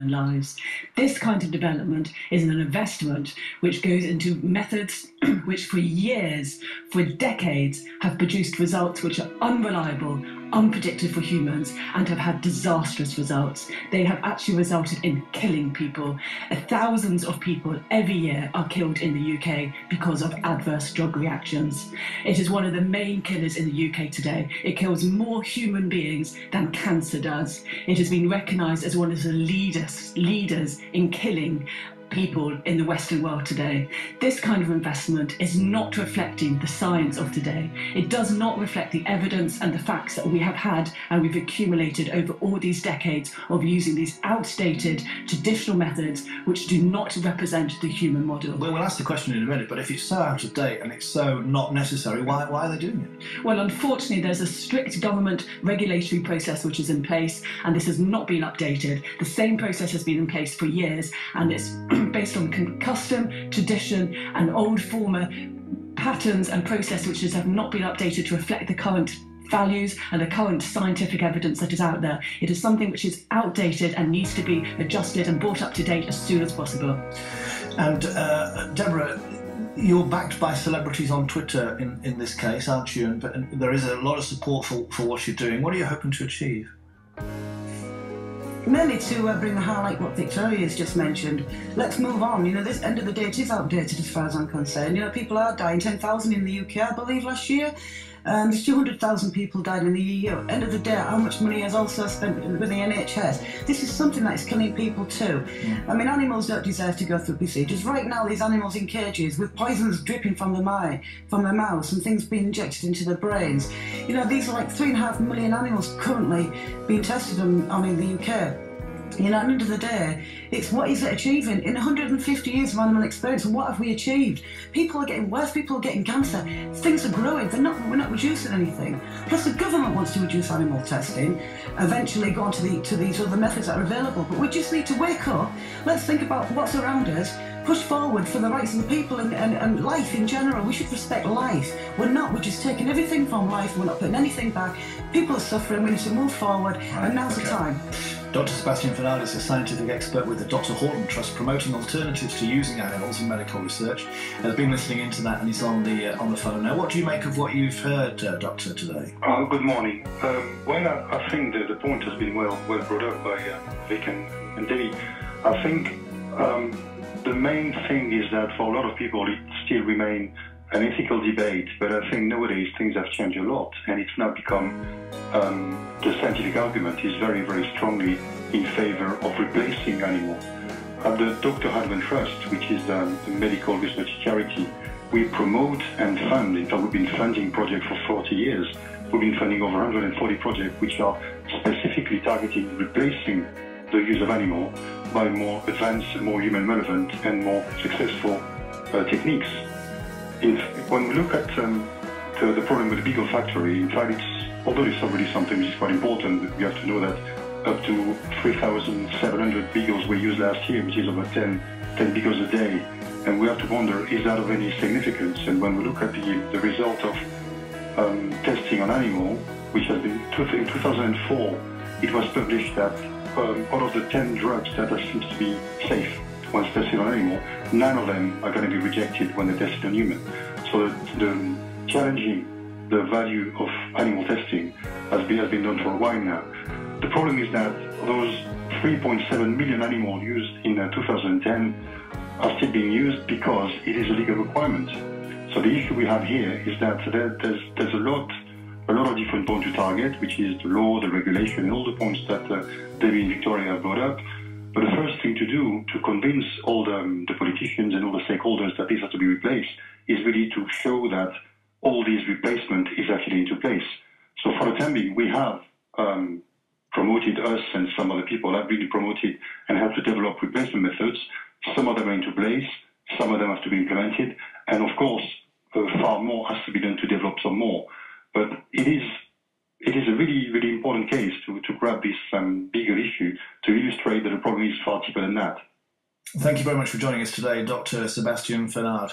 lives. This kind of development is an investment which goes into methods which for years, for decades, have produced results which are unreliable, unpredicted for humans, and have had disastrous results. They have actually resulted in killing people. Thousands of people every year are killed in the UK because of adverse drug reactions. It is one of the main killers in the UK today. It kills more human beings than cancer does. It has been recognised as one of the leaders in killing people in the Western world today. This kind of investment is not reflecting the science of today. It does not reflect the evidence and the facts that we have had and we've accumulated over all these decades of using these outdated traditional methods which do not represent the human model. Well, we'll ask the question in a minute, but if it's so out of date and it's so not necessary, why are they doing it? Well, unfortunately, there's a strict government regulatory process which is in place, and this has not been updated. The same process has been in place for years, and it's based on custom, tradition, and old former patterns and process which have not been updated to reflect the current values and the current scientific evidence that is out there. It is something which is outdated and needs to be adjusted and brought up to date as soon as possible. And Deborah, you're backed by celebrities on Twitter in this case, aren't you? And there is a lot of support for what you're doing. What are you hoping to achieve? Mainly to bring the highlight what Victoria's just mentioned. Let's move on. You know, this end of the day, it is outdated as far as I'm concerned. You know, people are dying. 10,000 in the UK, I believe, last year. There's 200,000 people died in the EU. End of the day, how much money is also spent with the NHS? This is something that is killing people too. I mean, animals don't deserve to go through procedures. Right now, these animals in cages with poisons dripping from their mouths and things being injected into their brains. You know, these are like 3.5 million animals currently being tested on in the UK. You know, at the end of the day, it's what is it achieving? In 150 years of animal experience, what have we achieved? People are getting worse, people are getting cancer, things are growing, we're not reducing anything. Plus the government wants to reduce animal testing, eventually go on to these other methods that are available, but we just need to wake up, let's think about what's around us, push forward for the rights of the people and life in general. We should respect life. We're just taking everything from life, we're not putting anything back. People are suffering, we need to move forward, and now's the time. Dr. Sebastien Faunard is a scientific expert with the Dr. Horton Trust promoting alternatives to using animals in medical research. Has been listening into that and he's on the phone now. What do you make of what you've heard, Doctor, today? Good morning. I think the point has been well brought up by Vic and Debbie. I think the main thing is that for a lot of people it still remains an ethical debate, but I think nowadays things have changed a lot and it's now become the scientific argument is very, very strongly in favor of replacing animals. At the Dr. Hadman Trust, which is a medical research charity, we promote and fund. In fact, we've been funding projects for 40 years. We've been funding over 140 projects which are specifically targeting replacing the use of animal by more advanced, more human relevant and more successful techniques. When we look at the problem with the beagle factory, in fact, although it's already something which is quite important, we have to know that up to 3,700 beagles were used last year, which is over 10 beagles a day. And we have to wonder, is that of any significance? And when we look at the result of testing on animal, which has been in 2004, it was published that out of the 10 drugs that are seems to be safe once tested on animal, 9 of them are going to be rejected when they're tested on human. So the challenging the value of animal testing has been done for a while now. The problem is that those 3.7 million animals used in 2010 are still being used because it is a legal requirement. So the issue we have here is that there's a lot of different points to target, which is the law, the regulation, and all the points that Debbie and Victoria have brought up. But the first thing to do to convince all the politicians and all the stakeholders that this has to be replaced is really to show that all these replacement is actually into place. So for the time being, we have promoted, us and some other people have really promoted and helped to develop replacement methods. Some of them are into place, some of them have to be implemented, and of course, far more has to be done to develop some more. But it is a really, really important case to grab this bigger issue to illustrate that the problem is far deeper than that. Thank you very much for joining us today, Dr. Sebastien Faunard.